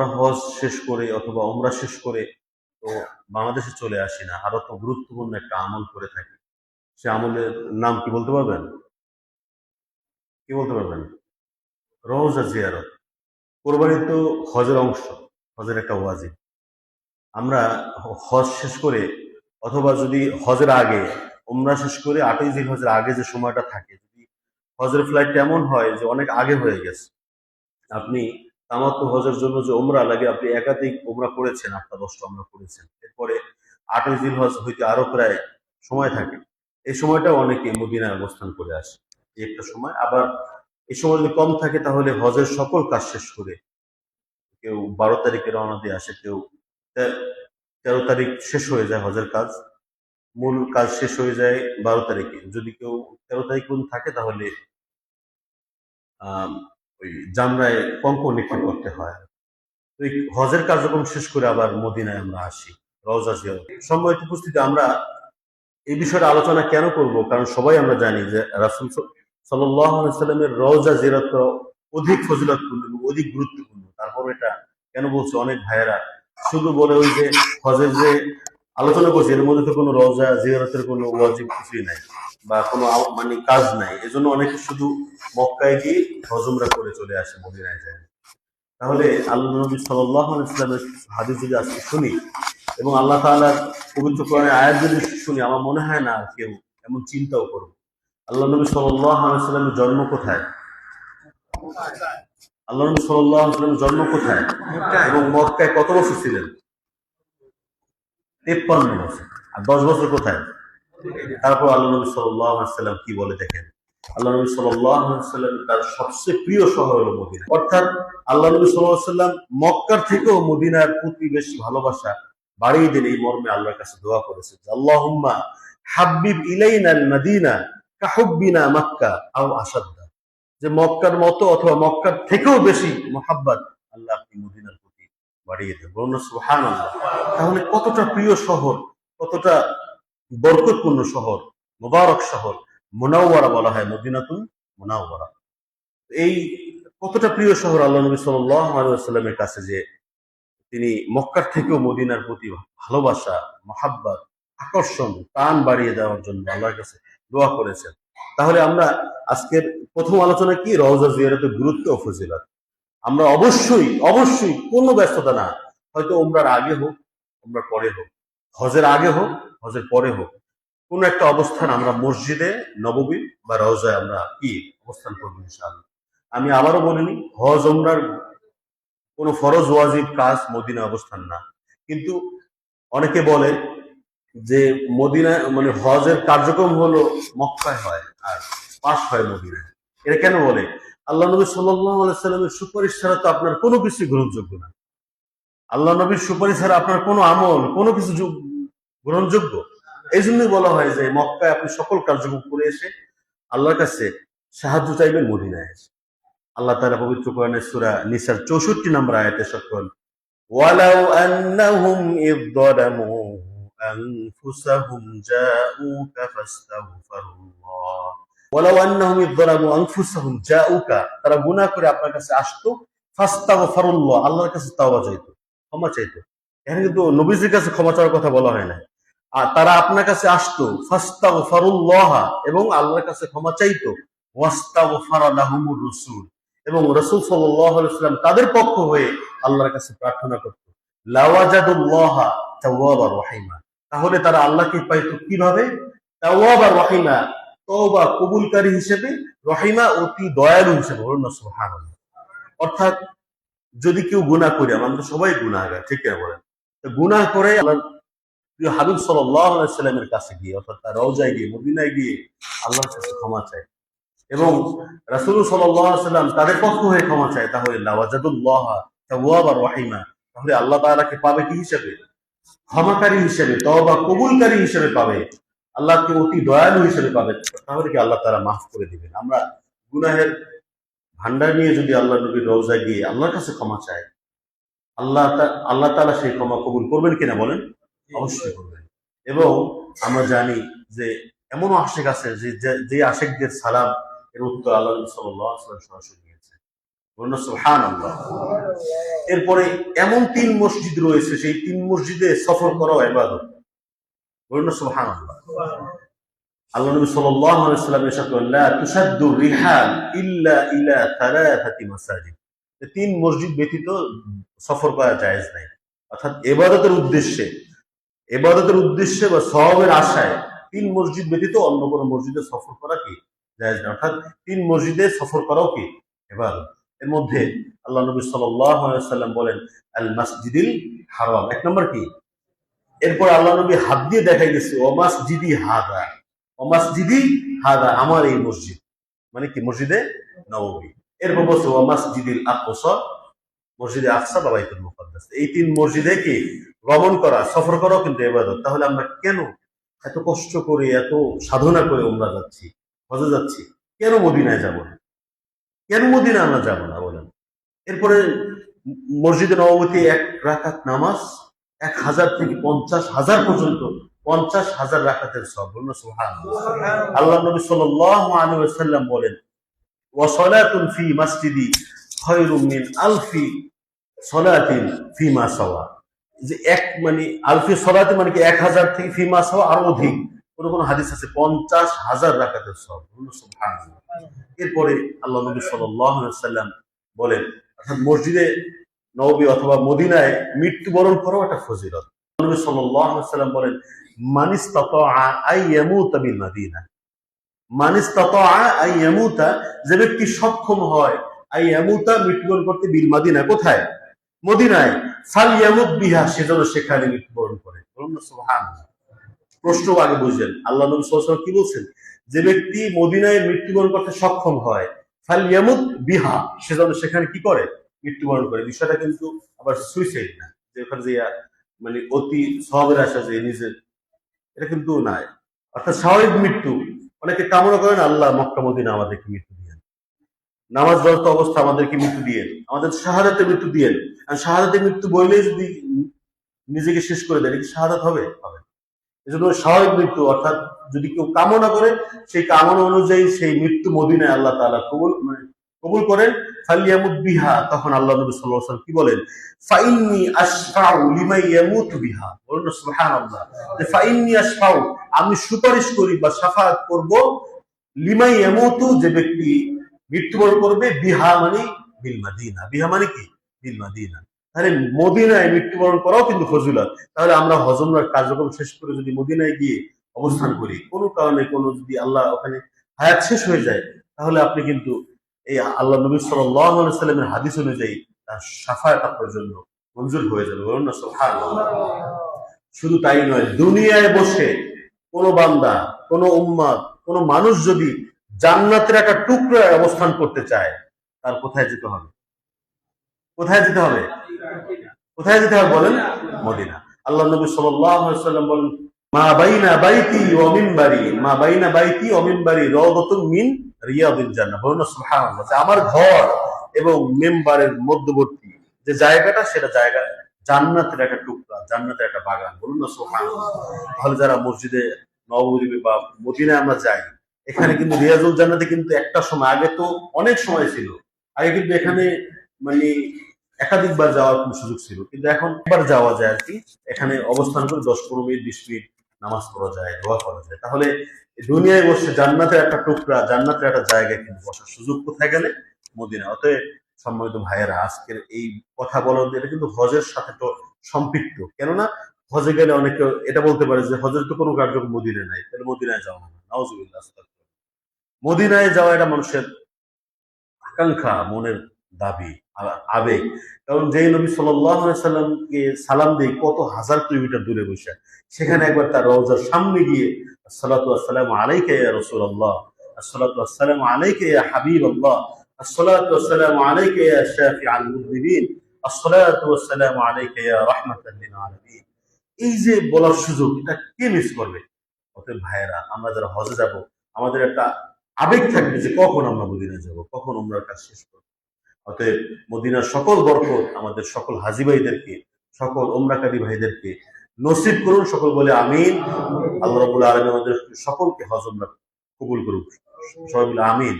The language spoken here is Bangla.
আমরা হজ শেষ করে অথবা ওমরা শেষ করে তো বাংলাদেশে চলে আসি না, আরো তো গুরুত্বপূর্ণ একটা আমল করে থাকি। সে আমলের নাম কি বলতে পারবেন? কি বলতে পারবেন? রওজা জিয়ারত। কোরবানি তো হজের অংশ, হজের একটা ওয়াজিব। আমরা হজ শেষ করে অথবা যদি হজের আগে, ওমরা শেষ করে ৮ই জিলহজের আগে যে সময়টা থাকে, যদি হজের ফ্লাইট এমন হয় যে অনেক আগে হয়ে গেছে, আপনি তামাত্তু হজের জন্য যে ওমরা লাগে, আপনি একাধিক ওমরা করেছেন, ৮টা ১০টা ওমরা করেছেন, এরপরে ৮ই জিলহজ হইতে আরো প্রায় সময় থাকে। এই সময়টা অনেকে মদিনায় অবস্থান করে আসে, এই একটা সময়। আবার এই সময় যদি কম থাকে তাহলে হজের সকল কাজ শেষ করে কেউ ১২ তারিখে রওনা দিয়ে আসে, কেউ ১৩ তারিখ শেষ হয়ে যায় হজের কাজ, মূল কাজ শেষ হয়ে যায় ১২ তারিখে। যদি কেউ ১৩ তারিখ পর্যন্ত থাকে তাহলে আহ ওই জামরায় কঙ্কর নিক্ষেপ করতে হয়। তো এই হজের কার্যক্রম শেষ করে আবার মদিনায় আমরা আসি, রওজা জিয়ারত। সম্মানিত উপস্থিতি, আমরা এই বিষয়ে আলোচনা কেন করব? কারণ সবাই আমরা জানি যে রাসূল সাল্লাল্লাহু আলাইহি সাল্লামের রওজা জিয়ারত অধিক ফজিলতপূর্ণ এবং অধিক গুরুত্বপূর্ণ। তারপর এটা কেন বলছে, অনেক ভাইয়েরা শুধু বলে ওই যে হজের যে আলোচনা করছে এর মধ্যে তো কোনো রওজা জিয়ারতের কোনো ওয়াজিব কিছুই নাই বা কোনো মানে কাজ নাই, এজন্য অনেকে শুধু মক্কায় গিয়ে হজ উমরা করে চলে আসে, মদিনায় যায়। তাহলে আল্লাহ নবী সাল্লাল্লাহু আলাইহি ওয়াসাল্লামের হাদিস যদি আজকে শুনি এবং আল্লাহ তাআলার পবিত্র কোরআনের আয়াত যদি শুনি, আমার মনে হয় না কেউ এমন চিন্তাও করবে। আল্লাহ নবী সাল্লাল্লাহু আলাইহি ওয়াসাল্লামের জন্ম কোথায়? আল্লাহ নবী সাল্লাল্লাহু আলাইহি ওয়াসাল্লামের জন্ম কোথায় এবং মক্কায় কত বছর ছিলেন? 53 বছর। আর 10 বছর কোথায়? তারপর আল্লাহ নবী সাল্লাল্লাহু আলাইহি ওয়াসাল্লাম কি বলে দেখেন। আল্লাহ নবী সাল্লাল্লাহু আলাইহি ওয়াসাল্লাম তার সবচেয়ে প্রিয় শহর হলো মদিনা। অর্থাৎ আল্লাহ নবী সাল্লাল্লাহু আলাইহি ওয়াসাল্লাম মক্কার থেকেও মদিনার প্রতি বেশি ভালোবাসা বাড়িয়ে দিন, এই মর্মে আল্লাহর কাছে দোয়া করেছে, আল্লাহুম্মা হাব্বিব ইলাইনাল মাদিনা কাহুব্বিনা মক্কা আও আসাদ্দা। যে মক্কার মতো অথবা মক্কার থেকেও বেশি মোহাব্বত আল্লাহ আপনি মদিনার প্রতি বাড়িয়ে দেন। বলুন সুবহানাল্লাহ। তাহলে কতটা প্রিয় শহর, কতটা বরকতপূর্ণ শহর, মুবারক শহর, মুনাওয়ারা বলা হয়, মদিনাতুল মুনাওয়ারা। এই কতটা প্রিয় শহর আল্লাহ নবী সাল্লাল্লাহু আলাইহি ওয়াসাল্লামের কাছে যে তিনি মক্কার থেকেও মদিনার প্রতি ভালোবাসা, মহাব্বত, আকর্ষণ, টান বাড়িয়ে দেওয়ার জন্য আল্লাহর কাছে দোয়া করেছেন। তাহলে আমরা আজকের প্রথম আলোচনা কি? রওজা জিয়ারতের গুরুত্ব ও ফজিলত। আমরা অবশ্যই অবশ্যই কোনো ব্যস্ততা না, হয়তো ওমরার আগে হোক, ওমরার পরে হোক, হজের আগে হোক, হজের পরে হোক, কোন একটা অবস্থান আমরা মসজিদে নববী বা রওজায় আমরা কি অবস্থান করবো ইনশাআল্লাহ। আমি আবারও বলিনি, হজ ওমরার কোন ফরজ ওয়াজিব কাজ মদিনা অবস্থান না, কিন্তু অনেকে বলে যে মদিনা মানে হজের কার্যক্রম হলো মক্কায় হয় আর পাশ হয় মদিনায়। এটা কেন বলে? আল্লাহ নবী সাল্লাল্লাহু আলাইহি সাল্লামের সুপারিশ ছাড়া তো আপনার কোনো কিছু গ্রহণযোগ্য না। আল্লাহ নবীর সুপারিশ ছাড়া আপনার কোনো আমল, কোনো কিছু গ্রহণযোগ্য। এই জন্যই বলা হয় যে মক্কায় আপনি সকল কার্যক্রম করে এসে আল্লাহর কাছে সাহায্য চাইবেন মদিনায় এসে। আল্লাহ তাআলা পবিত্র কোরআনে সূরা নিসার ৬৪ নম্বর আয়াতে সকল ওয়ালাউ আন্নাহুম ইয যালামু আনফুসাহুম জাউকা ফাস্তাগফিরুল্লাহ। ওয়ালাউ আন্নাহুম ইয যালামু আনফুসাহুম জাউকা, তারা গুনাহ করে আপনার কাছে আসতো, ফাস্তাগফিরুল্লাহ, আল্লাহর কাছে তওবা চাইতো, ক্ষমা চাইতো। এখানে কিন্তু নবীজির কাছে ক্ষমা চাওয়ার কথা বলা হয় না। আর তারা আপনার কাছে আসতো, ফাস্তাগফিরুল্লাহ, এবং আল্লাহর কাছে ক্ষমা চাইতো, ওয়াস্তাগফারা লাহুমুর রাসূল, এবং রাসূল সাল্লাল্লাহু আলাইহি ওয়াসাল্লাম তাদের পক্ষ হয়ে আল্লাহর কাছে প্রার্থনা করত, লাওয়াজাদুল্লাহ তাওয়াবার রহিমা, তাহলে তারা আল্লাহকে পাইতো কিভাবে? তাওয়াবার রহিমা, তওবা কবুলকারী হিসেবে, রহিমা অতি দয়ালু হিসেবে। বলুন সুবহানাল্লাহ। অর্থাৎ যদি কেউ গুনাহ করে, আমরা তো সবাই গুনাহগার, ঠিক না বলেন? তো গুনাহ করে আল্লাহ প্রিয় হাবিব সাল্লাল্লাহু আলাইহি সাল্লামের কাছে গিয়ে, অর্থাৎ তার রওজায় গিয়ে, মদিনায় গিয়ে আল্লাহর কাছে ক্ষমা চায় এবং রাসূল সাল্লাল্লাহু আলাইহি সাল্লাম তাদের পক্ষ হয়ে ক্ষমা চায়, তাহলে লাওয়াজাদুল্লাহ তাওয়াবার রহিমা, তাহলে আল্লাহ তাআলাকে পাবে কি হিসেবে? ক্ষমাকারী হিসেবে, তওবা কবুলকারী হিসেবে পাবে, আল্লাহকে অতি দয়ালু হিসেবে পাবে। তাহলে কি আল্লাহ তাআলা মাফ করে দিবেন। আমরা গুনাহের ভান্ডার নিয়ে যদি আল্লাহ নবীর রওজায় গিয়ে আল্লাহর কাছে ক্ষমা চায়, আল্লাহ তাআলা সেই ক্ষমা কবুল করবেন কিনা বলেন? অবশ্যই করবেন। এবং আমরা জানি যে এমন আশিক আছে যে আশিকদের সালাম এর উত্তর আল্লাহ নবী সাল্লাল্লাহু আলাইহি ওয়াসাল্লাম সরাসরি দিয়েছে। বলুন সুবহানাল্লাহ। এরপরে এমন 3 মসজিদ রয়েছে, সেই 3 মসজিদে সফর করাও ইবাদত। বলুন সুবহানাল্লাহ। আল্লাহ নবী সাল্লাল্লাহু আলাইহি ওয়াসাল্লাম ইরশাদ করেন, লা তুসাদ্দু রিহাল ইল্লা ইলা থালাথাতি মাসাজিদ। 3 মসজিদ ব্যতীত সফর করা জায়েজ নাই। অর্থাৎ ইবাদতের উদ্দেশ্যে বা সওয়াবের আশায় 3 মসজিদ ব্যতীত অন্য কোনো মসজিদে সফর করা কি জায়েজ না। অর্থাৎ 3 মসজিদে সফর করাও কি ইবাদত। এর মধ্যে আল্লাহ নবী সাল্লাল্লাহু আলাইহি ওয়াসাল্লাম বলেন, আল মাসজিদুল হারাম, এক নম্বর কি। এরপর আল্লাহ নবী হাত দিয়ে দেখাই গেছে, ও মাসজিদি হাদা, ও মাসজিদি হাদা, আমার এই মসজিদ, মানে কি মসজিদে নববী। এরপর বলছে ও মাসজিদুল আকসা, মসজিদে আকসা বা বাইতুল মুকাদ্দাস। এই 3 মসজিদে কি গমন করা, সফর করাও কিন্তু ইবাদত। তাহলে আমরা কেন এত কষ্ট করে, এত সাধনা করে উমরা যাচ্ছি, হজে যাচ্ছি, কেন মদিনায় যাব না? কেন মদিনায় আমরা যাব না বলেন? এরপরে মসজিদে নববীতে 1 রাকাত নামাজ 1000 থেকে 50,000 পর্যন্ত 50,000 রাকাতের সওয়াব। বলুন সুবহানাল্লাহ। আল্লাহ নবী সাল্লাল্লাহু আলাইহি ওয়াসাল্লাম বলেন, ওয়া সালাতুন ফি মাসজিদি খায়রুম মিন আলফি সালাতিন ফিমা সাওয়া। যে এক মানে আলফি সালাতি মানে কি 1000 থেকে ফিমা সাওয়া আরো অধিক। কোন কোন হাদিস আছে 50,000 রাকাতের সওয়াব। বলুন সুবহানাল্লাহ। এরপরে আল্লাহ নবী সাল্লাল্লাহু আলাইহি ওয়াসাল্লাম বলেন, অর্থাৎ মসজিদে নববী অথবা মদিনায় মৃত্যুবরণ করাও একটা ফজিলত। নবী সাল্লাল্লাহু আলাইহি ওয়াসাল্লাম বলেন, মান ইসতাতাআ আই ইয়ামুতা বিল মাদিনা, মান ইসতাতাআ আই ইয়ামুতা, যে ব্যক্তি সক্ষম হয় আই ইয়ামুতা মৃত্যুবরণ করতে, বিল মাদিনা, কোথায়? মদিনায়, ফালইয়ামুত বিহা, সেজন্য সেখানে মৃত্যুবরণ করে। বলুন সুবহানাল্লাহ। প্রশ্ন আগে বুঝলেন, আল্লাহ নবী সাল্লাল্লাহু আলাইহি ওয়াসাল্লাম কি বলছেন? যে ব্যক্তি মদিনায় মৃত্যুবরণ করতে সক্ষম হয়, ফালইয়ামুত বিহা, সেজন্য সেখানে কি করে? মৃত্যুবরণ করে। বিষয়টা কিন্তু আবার সুইসাইড না, যে ওখানে যে মানে অতি সওয়াবের আশা যে নিজের, এটা কিন্তু নাই। অর্থাৎ স্বাভাবিক মৃত্যু। অনেকে কামনা করেন, আল্লাহ মক্কা মদিনা আমাদেরকে মৃত্যু দিয়েন, নামাজরত অবস্থা আমাদেরকে মৃত্যু দিয়েন, আমাদের শাহাদাতে মৃত্যু দিয়েন। আর শাহাদাতে মৃত্যু বললেই যদি নিজেকে শেষ করে দেয়, কি শাহাদাত হবে? হবে। এজন্য স্বাভাবিক মৃত্যু, অর্থাৎ যদি কেউ কামনা করে, সেই কামনা অনুযায়ী সেই মৃত্যু মদিনায় আল্লাহ তাআলা কবুল করেন। ফালিয়ামুত বিহা, তখন আল্লাহ নবী সাল্লাল্লাহু আলাইহি ওয়াসাল্লাম কি বলেন? ফাইন্নী আশফাউ লিমান ইয়ামুতু বিহা। বলুন সুবহানাল্লাহ। যে ফাইন্নী আশফাউ, আমি সুপারিশ করি বা শাফাআত করব, লিমান ইয়ামুতু, যে ব্যক্তি মৃত্যুবরণ করবে, বিহা মানে বিল মাদিনা, বিহা মানে কি? বিল মাদিনা। তাহলে মদিনায় মৃত্যুবরণ করাও কিন্তু ফজিলত। তাহলে আমরা হজমরার কার্যক্রম শেষ করে যদি মদিনায় গিয়ে অবস্থান করি, কোনো কারণে কোনো যদি আল্লাহ ওখানে হায়াত শেষ হয়ে যায়, তাহলে আপনি কিন্তু এই আল্লাহ নবী সাল্লাল্লাহু আলাইহি ওয়াসাল্লামের হাদিস অনুযায়ী তার শাফায়াত আপনার জন্য মঞ্জুর হয়ে যাবে। বলুন না সুবহানাল্লাহ। শুধু তাই নয়, দুনিয়ায় বসে কোন বান্দা, কোন উম্মাত, কোন মানুষ যদি জান্নাতের একটা টুকরায় অবস্থান করতে চায়, তার কোথায় যেতে হবে? কোথায় যেতে হবে? কোথায় যেতে হবে বলেন? মদিনা। আল্লাহ নবী সাল্লাল্লাহু আলাইহি ওয়াসাল্লাম বলেন, মা বাইনা বাইতি ওয়া মিনবারি, মা বাইনা বাইতি ওয়া মিনবারি রাওদাতুন মিন রিয়াদিল জান্নাহ। বলুন সুবহানাল্লাহ। আমার ঘর এবং মিম্বারের মধ্যবর্তী যে জায়গাটা, সেটা জায়গা জান্নাতের একটা টুকরা, জান্নাতের একটা বাগান। বলুন না সুবহানাল্লাহ। তাহলে যারা মসজিদে নববী বা মদিনায় আমরা যাই, এখানে কিন্তু রিয়াজুল জান্নাতে কিন্তু একটা সময়, আগে তো অনেক সময় ছিল, আগে কিন্তু এখানে মানে একাধিকবার যাওয়ার কোনো সুযোগ ছিল, কিন্তু এখন একবার যাওয়া যায় আর কি। এখানে অবস্থান করে 10-15 মিনিট 20 মিনিট নামাজ পড়া যায়, দোয়া করা যায়। তাহলে দুনিয়ায় বসে জান্নাতের একটা টুকরা, জান্নাতের একটা জায়গায় কিন্তু বসার সুযোগ কোথায় গেলে? মদিনা। অতএব সম্মানিত ভাইয়েরা, আজকের এই কথা বলার, এটা কিন্তু হজের সাথে তো সম্পৃক্ত। কেননা হজে গেলে অনেকে এটা বলতে পারে যে হজের তো কোনো কার্যক্রম মদিনায় নাই, তাহলে মদিনায় যাওয়া হবে। নাউজুবিল্লাহ। মদিনায় যাওয়া এটা মানুষের আকাঙ্ক্ষা, মনের দাবি, আবেগ। কারণ যে নবী সাল্লাল্লাহু আলাইহি ওয়াসাল্লামকে সালাম দিয়ে কত হাজার কিলোমিটার দূরে বসে, সেখানে একবার তার রওজার সামনে গিয়ে আসসালাতু ওয়াসসালামু আলাইকা ইয়া রাসূলুল্লাহ, আসসালাতু ওয়াসসালামু আলাইকা ইয়া হাবিবাল্লাহ, আসসালাতু ওয়াসসালামু আলাইকা ইয়া শাফিআল মুযনিবিন, আসসালাতু ওয়াসসালামু আলাইকা ইয়া রাহমাতাল লিল আলামিন, এই যে বলার সুযোগ, এটা কে মিস করবে? অতএব ভাইয়েরা, আমরা যারা হজে যাব, আমাদের একটা আবেগ থাকবে যে কখন আমরা মদিনায় যাব, কখন উমরার কাজ শেষ করব। অতএব মদিনার সকল বরকত আমাদের সকল হাজী ভাইদেরকে, সকল উমরাকারী ভাইদেরকে নসিব করুন। সকল বলে আমিন। আল্লাহ রাব্বুল আলামিন আমাদের সকলকে হজ উমরা কবুল করুন। সবাই বলে আমিন।